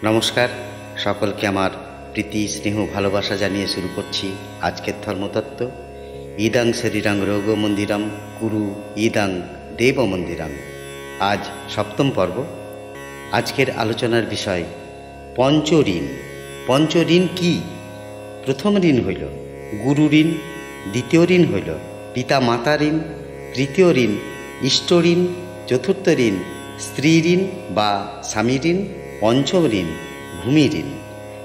নমস্কার, সকলকে আমার প্রীতি স্নেহ ভালোবাসা জানিয়ে শুরু করছি আজকের ধর্মতত্ত্ব। ইদাং শরীরাং রোগ মন্দিরম কুরু ইদাং দেব মন্দিরম। আজ সপ্তম পর্ব। আজকের আলোচনার বিষয় পঞ্চঋণ। পঞ্চঋণ কি? প্রথম ঋণ হইল গুরু ঋণ, দ্বিতীয় ঋণ হইল পিতা মাতা ঋণ, তৃতীয় ঋণ ইষ্ট ঋণ, চতুর্থ ঋণ স্ত্রী ঋণ বা স্বামী ঋণ, পঞ্চম ঋণ ভূমি ঋণ।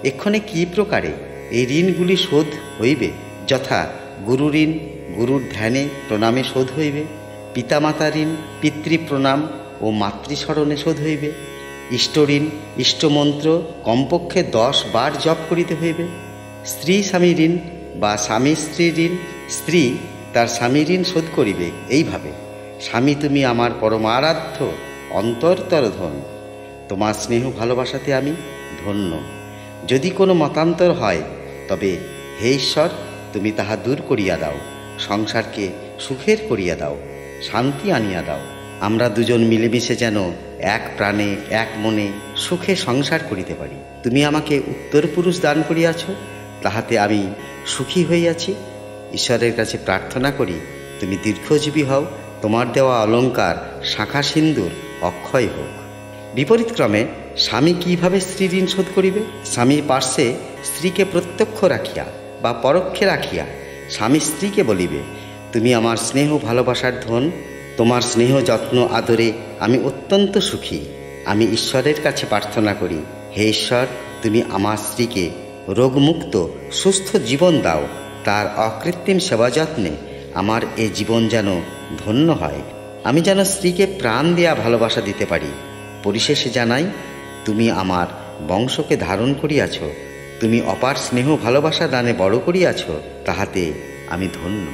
এক্ষণে কি প্রকারে এই ঋণগুলি শোধ হইবে? যথা গুরু ঋণ গুরুর ধ্যানে প্রণামে শোধ হইবে, পিতামাতা ঋণ পিতৃপ্রণাম ও মাতৃস্মরণে শোধ হইবে, ইষ্ট ঋণ ইষ্টমন্ত্র কমপক্ষে 10 বার জপ করিতে হইবে, স্ত্রী স্বামী ঋণ বা স্বামী স্ত্রী ঋণ স্ত্রী তার স্বামী ঋণ শোধ করিবে এইভাবে। স্বামী, তুমি আমার পরমারাধ্য অন্তরতর ধন, তোমার স্নেহ ভালোবাসাতে আমি ধন্য। যদি কোনো মতান্তর হয় তবে হে ঈশ্বর, তুমি তাহা দূর করিয়া দাও, সংসারকে সুখের করিয়া দাও, শান্তি আনিয়া দাও। আমরা দুজন মিলেমিশে যেন এক প্রাণে এক মনে সুখে সংসার করিতে পারি। তুমি আমাকে উত্তর পুরুষ দান করিয়াছ, তাহাতে আমি সুখী হইয়াছি। ঈশ্বরের কাছে প্রার্থনা করি তুমি দীর্ঘজীবী হও, তোমার দেওয়া অলঙ্কার শাঁখা সিন্দুর অক্ষয় হোক। বিপরীতক্রমে স্বামী কিভাবে স্ত্রী ঋণ শোধ করিবে? স্বামীর পার্শ্বে স্ত্রীকে প্রত্যক্ষ রাখিয়া বা পরোক্ষে রাখিয়া স্বামী স্ত্রীকে বলিবে, তুমি আমার স্নেহ ভালোবাসার ধন, তোমার স্নেহ যত্ন আদরে আমি অত্যন্ত সুখী। আমি ঈশ্বরের কাছে প্রার্থনা করি, হে ঈশ্বর, তুমি আমার স্ত্রীকে রোগমুক্ত সুস্থ জীবন দাও, তার অকৃত্রিম সেবা যত্নে আমার এ জীবন যেন ধন্য হয়। আমি যেন স্ত্রীকে প্রাণ দেয়া ভালোবাসা দিতে পারি। পরিশেষে জানাই, তুমি আমার বংশকে ধারণ করিয়াছ, তুমি অপার স্নেহ ভালোবাসা দানে বড় করিয়াছ, তাহাতে আমি ধন্য।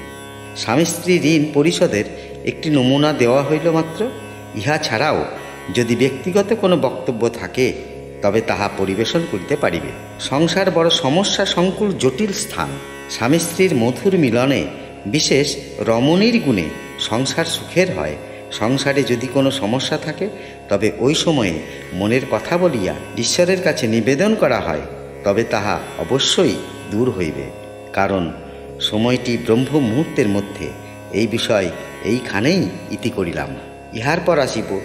স্বামী স্ত্রী ঋণ পরিশোধের একটি নমুনা দেওয়া হইল মাত্র। ইহা ছাড়াও যদি ব্যক্তিগত কোনো বক্তব্য থাকে তবে তাহা পরিবেশন করিতে পারিবে। সংসার বড় সমস্যা সংকুল জটিল স্থান। স্বামী স্ত্রীর মধুর মিলনে বিশেষ রমণীর গুণে সংসার সুখের হয়। সংসারে যদি কোনো সমস্যা থাকে তবে ওই সময়ে মনের কথা বলিয়া ঈশ্বরের কাছে নিবেদন করা হয়, তবে তাহা অবশ্যই দূর হইবে। কারণ সময়টি ব্রহ্ম মুহূর্তের মধ্যে। এই বিষয় এইখানেই ইতি করিলাম। ইহার পর আসিব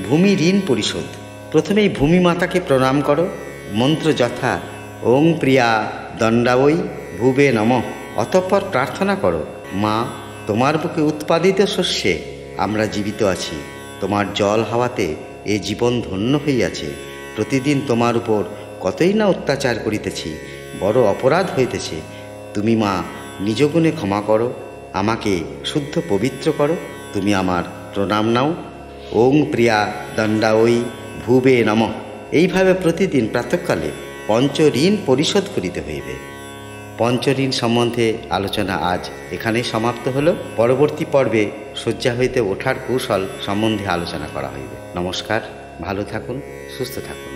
ভূমি ঋণ পরিশোধ। প্রথমেই ভূমি মাতাকে প্রণাম করো। মন্ত্র যথা ওং প্রিয়া দণ্ডাবৈ ভুবে নমঃ। অতঃপর প্রার্থনা করো, মা, তোমার বুকে উৎপাদিত শস্যে আমরা জীবিত আছি। তোমার জল হাওয়াতে এ জীবন ধন্য হইয়াছে। প্রতিদিন তোমার উপর কতই না অত্যাচার করিতেছি, বড় অপরাধ হইতেছে। তুমি মা নিজ গুণে ক্ষমা করো, আমাকে শুদ্ধ পবিত্র করো। তুমি আমার প্রণাম নাও। ওং প্রিয়া দণ্ডাবৈ ভুবে নমঃ। এইভাবে প্রতিদিন প্রাতঃকালে পঞ্চঋণ পরিশোধ করিতে হইবে। পঞ্চঋণ সম্বন্ধে আলোচনা আজ এখানেই সমাপ্ত হল। পরবর্তী পর্বে শয্যা হইতে ওঠার কৌশল সম্বন্ধে আলোচনা করা হইবে। নমস্কার, ভালো থাকুন, সুস্থ থাকুন।